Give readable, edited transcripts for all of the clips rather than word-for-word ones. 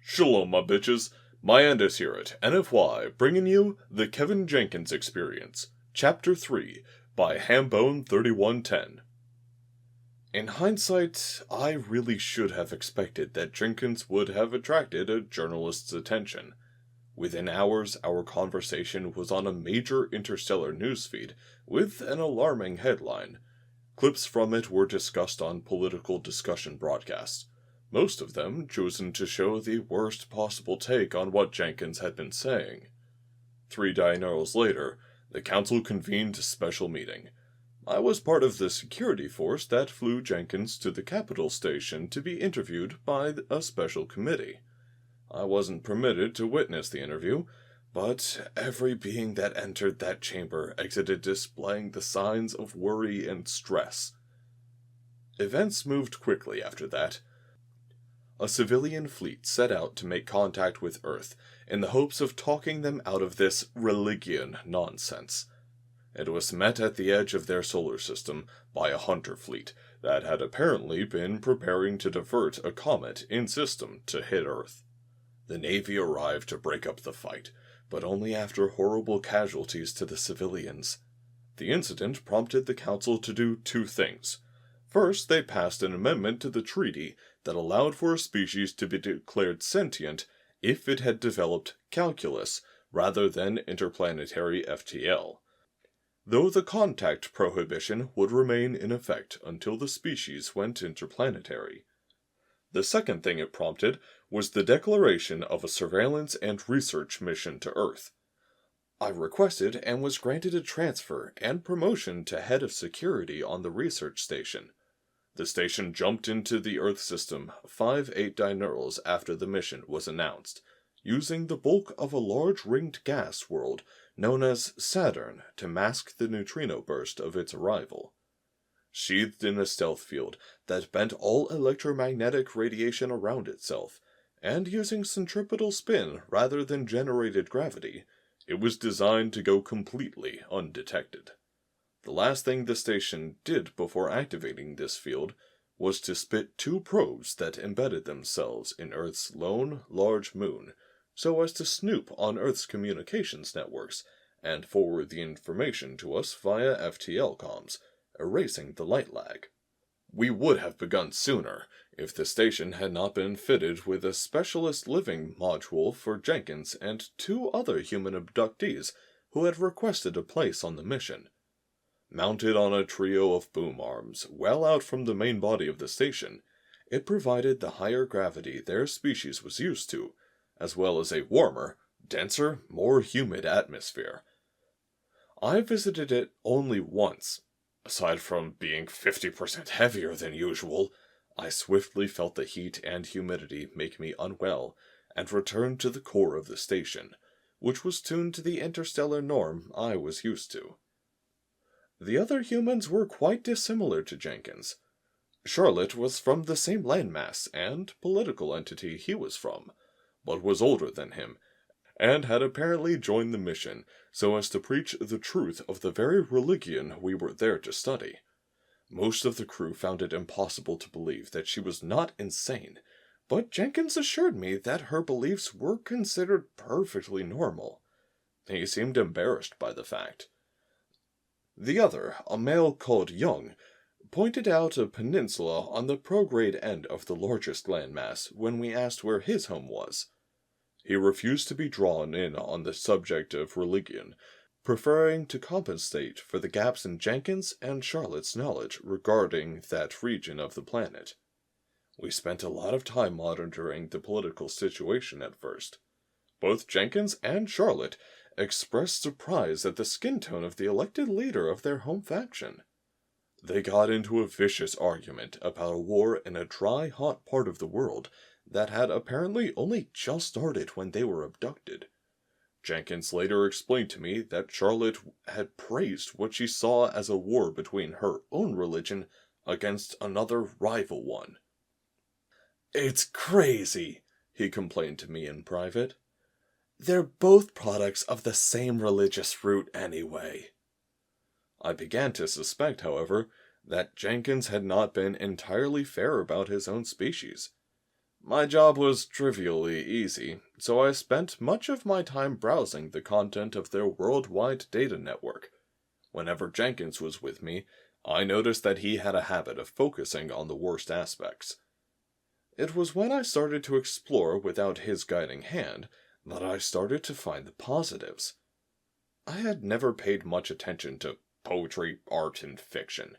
Shalom, my bitches. My Andes here at NFY, bringing you The Kevin Jenkins Experience, Chapter 3, by Hambone3110. In hindsight, I really should have expected that Jenkins would have attracted a journalist's attention. Within hours, our conversation was on a major interstellar newsfeed with an alarming headline. Clips from it were discussed on political discussion broadcasts, most of them chosen to show the worst possible take on what Jenkins had been saying. 3 diurnals later, the council convened a special meeting. I was part of the security force that flew Jenkins to the capital station to be interviewed by a special committee. I wasn't permitted to witness the interview, but every being that entered that chamber exited displaying the signs of worry and stress. Events moved quickly after that. A civilian fleet set out to make contact with Earth in the hopes of talking them out of this religion nonsense. It was met at the edge of their solar system by a hunter fleet that had apparently been preparing to divert a comet in system to hit Earth. The Navy arrived to break up the fight, but only after horrible casualties to the civilians. The incident prompted the Council to do 2 things. First, they passed an amendment to the treaty that allowed for a species to be declared sentient if it had developed calculus rather than interplanetary FTL, though the contact prohibition would remain in effect until the species went interplanetary. The second thing it prompted was the declaration of a surveillance and research mission to Earth. I requested and was granted a transfer and promotion to head of security on the research station. The station jumped into the Earth system 5-8 diurnals after the mission was announced, using the bulk of a large ringed gas world known as Saturn to mask the neutrino burst of its arrival. Sheathed in a stealth field that bent all electromagnetic radiation around itself, and using centripetal spin rather than generated gravity, it was designed to go completely undetected. The last thing the station did before activating this field was to spit 2 probes that embedded themselves in Earth's lone, large moon, so as to snoop on Earth's communications networks and forward the information to us via FTL comms, erasing the light lag. We would have begun sooner if the station had not been fitted with a specialist living module for Jenkins and 2 other human abductees who had requested a place on the mission. Mounted on a trio of boom arms, well out from the main body of the station, it provided the higher gravity their species was used to, as well as a warmer, denser, more humid atmosphere. I visited it only once. Aside from being 50% heavier than usual, I swiftly felt the heat and humidity make me unwell, and returned to the core of the station, which was tuned to the interstellar norm I was used to. The other humans were quite dissimilar to Jenkins. Charlotte was from the same landmass and political entity he was from, but was older than him, and had apparently joined the mission so as to preach the truth of the very religion we were there to study. Most of the crew found it impossible to believe that she was not insane, but Jenkins assured me that her beliefs were considered perfectly normal. He seemed embarrassed by the fact. The other, a male called Young, pointed out a peninsula on the prograde end of the largest landmass when we asked where his home was. He refused to be drawn in on the subject of religion, preferring to compensate for the gaps in Jenkins and Charlotte's knowledge regarding that region of the planet. We spent a lot of time monitoring the political situation at first. Both Jenkins and Charlotte expressed surprise at the skin tone of the elected leader of their home faction. They got into a vicious argument about a war in a dry, hot part of the world that had apparently only just started when they were abducted. Jenkins later explained to me that Charlotte had praised what she saw as a war between her own religion against another rival one. "It's crazy," he complained to me in private. "They're both products of the same religious root anyway." I began to suspect, however, that Jenkins had not been entirely fair about his own species. My job was trivially easy, so I spent much of my time browsing the content of their worldwide data network. Whenever Jenkins was with me, I noticed that he had a habit of focusing on the worst aspects. It was when I started to explore without his guiding hand that I started to find the positives. I had never paid much attention to poetry, art, and fiction.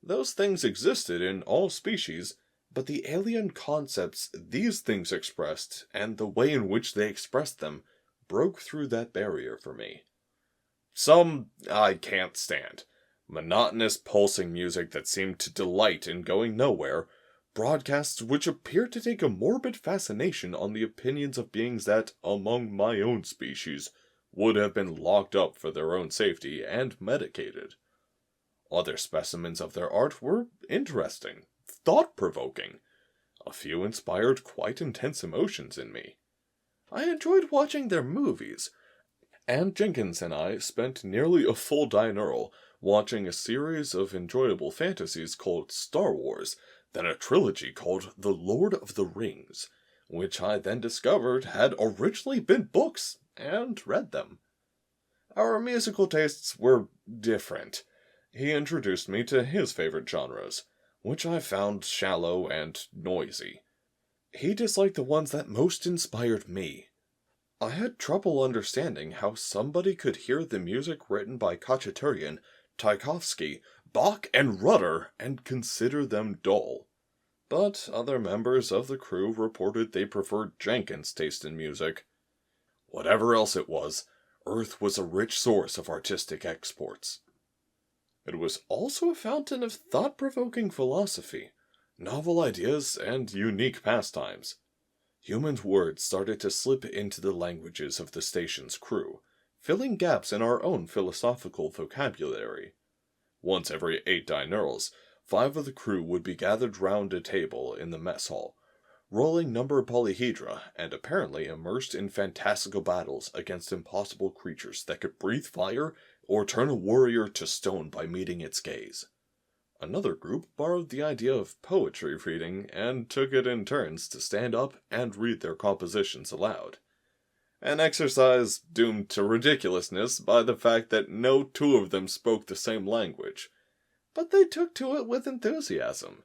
Those things existed in all species, but the alien concepts these things expressed, and the way in which they expressed them, broke through that barrier for me. Some I can't stand. Monotonous pulsing music that seemed to delight in going nowhere, broadcasts which appeared to take a morbid fascination on the opinions of beings that, among my own species, would have been locked up for their own safety and medicated. Other specimens of their art were interesting, thought-provoking. A few inspired quite intense emotions in me. I enjoyed watching their movies, and Jenkins and I spent nearly a full diurnal watching a series of enjoyable fantasies called Star Wars, then a trilogy called The Lord of the Rings, which I then discovered had originally been books, and read them. Our musical tastes were different. He introduced me to his favorite genres, which I found shallow and noisy. He disliked the ones that most inspired me. I had trouble understanding how somebody could hear the music written by Khachaturian, Tchaikovsky, Bach, and Rutter and consider them dull. But other members of the crew reported they preferred Jenkins' taste in music. Whatever else it was, Earth was a rich source of artistic exports. It was also a fountain of thought-provoking philosophy, novel ideas, and unique pastimes. Human words started to slip into the languages of the station's crew, filling gaps in our own philosophical vocabulary. Once every 8 diurnals, 5 of the crew would be gathered round a table in the mess hall, rolling number polyhedra and apparently immersed in fantastical battles against impossible creatures that could breathe fire or turn a warrior to stone by meeting its gaze. Another group borrowed the idea of poetry reading and took it in turns to stand up and read their compositions aloud. An exercise doomed to ridiculousness by the fact that no 2 of them spoke the same language, but they took to it with enthusiasm.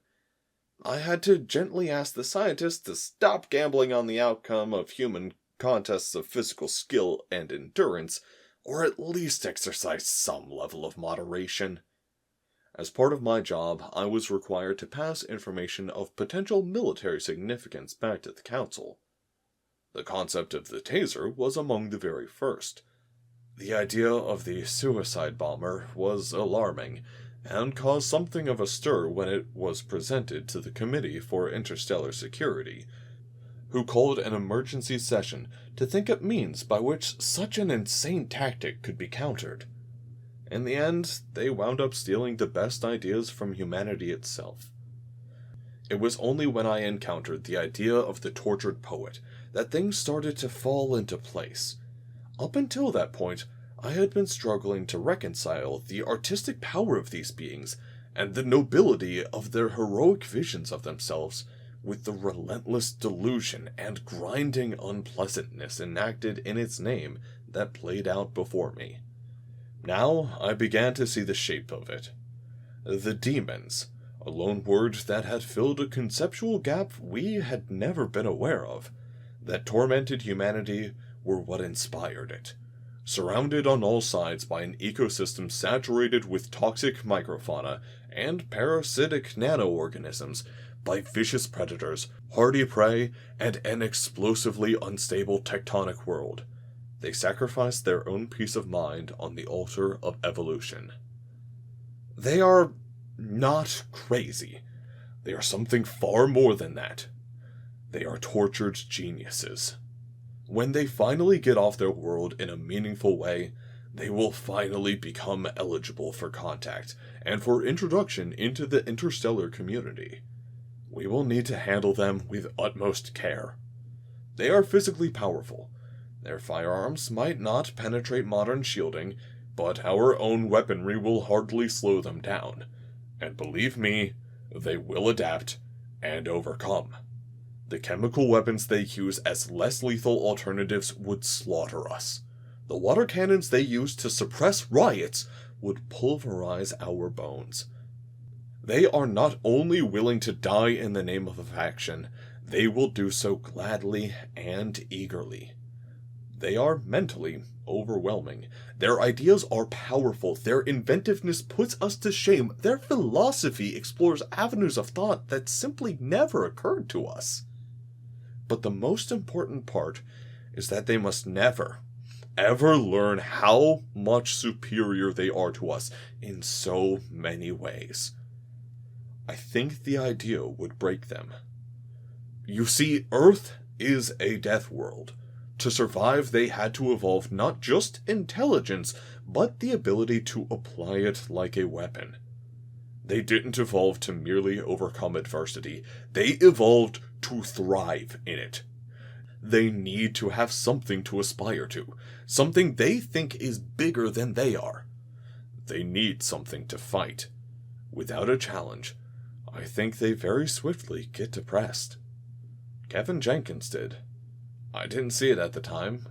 I had to gently ask the scientists to stop gambling on the outcome of human contests of physical skill and endurance, or at least exercise some level of moderation. As part of my job, I was required to pass information of potential military significance back to the Council. The concept of the taser was among the very first. The idea of the suicide bomber was alarming, and caused something of a stir when it was presented to the Committee for Interstellar Security, who called an emergency session to think up means by which such an insane tactic could be countered. In the end, they wound up stealing the best ideas from humanity itself. It was only when I encountered the idea of the tortured poet that things started to fall into place. Up until that point, I had been struggling to reconcile the artistic power of these beings and the nobility of their heroic visions of themselves with the relentless delusion and grinding unpleasantness enacted in its name that played out before me. Now I began to see the shape of it. The demons, a lone word that had filled a conceptual gap we had never been aware of, that tormented humanity, were what inspired it. Surrounded on all sides by an ecosystem saturated with toxic microfauna and parasitic nanoorganisms, by vicious predators, hardy prey, and an explosively unstable tectonic world, they sacrificed their own peace of mind on the altar of evolution. They are not crazy. They are something far more than that. They are tortured geniuses. When they finally get off their world in a meaningful way, they will finally become eligible for contact and for introduction into the interstellar community. We will need to handle them with utmost care. They are physically powerful. Their firearms might not penetrate modern shielding, but our own weaponry will hardly slow them down. And believe me, they will adapt and overcome. The chemical weapons they use as less lethal alternatives would slaughter us. The water cannons they use to suppress riots would pulverize our bones. They are not only willing to die in the name of a faction, they will do so gladly and eagerly. They are mentally overwhelming. Their ideas are powerful. Their inventiveness puts us to shame. Their philosophy explores avenues of thought that simply never occurred to us. But the most important part is that they must never, ever learn how much superior they are to us in so many ways. I think the idea would break them. You see, Earth is a death world. To survive, they had to evolve not just intelligence, but the ability to apply it like a weapon. They didn't evolve to merely overcome adversity. They evolved to thrive in it. They need to have something to aspire to, something they think is bigger than they are. They need something to fight. Without a challenge, I think they very swiftly get depressed. Kevin Jenkins did. I didn't see it at the time,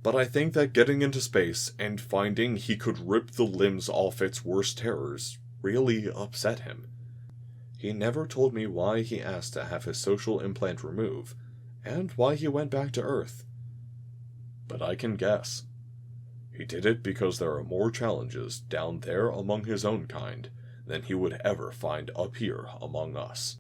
but I think that getting into space and finding he could rip the limbs off its worst terrors really upset him. He never told me why he asked to have his social implant removed, and why he went back to Earth. But I can guess. He did it because there are more challenges down there among his own kind than he would ever find up here among us.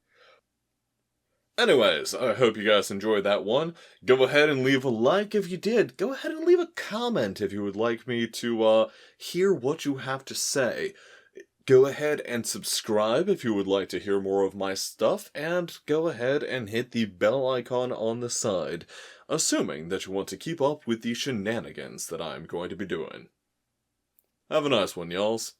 Anyways, I hope you guys enjoyed that one. Go ahead and leave a like if you did. Go ahead and leave a comment if you would like me to hear what you have to say. Go ahead and subscribe if you would like to hear more of my stuff, and go ahead and hit the bell icon on the side, assuming that you want to keep up with the shenanigans that I'm going to be doing. Have a nice one, y'alls.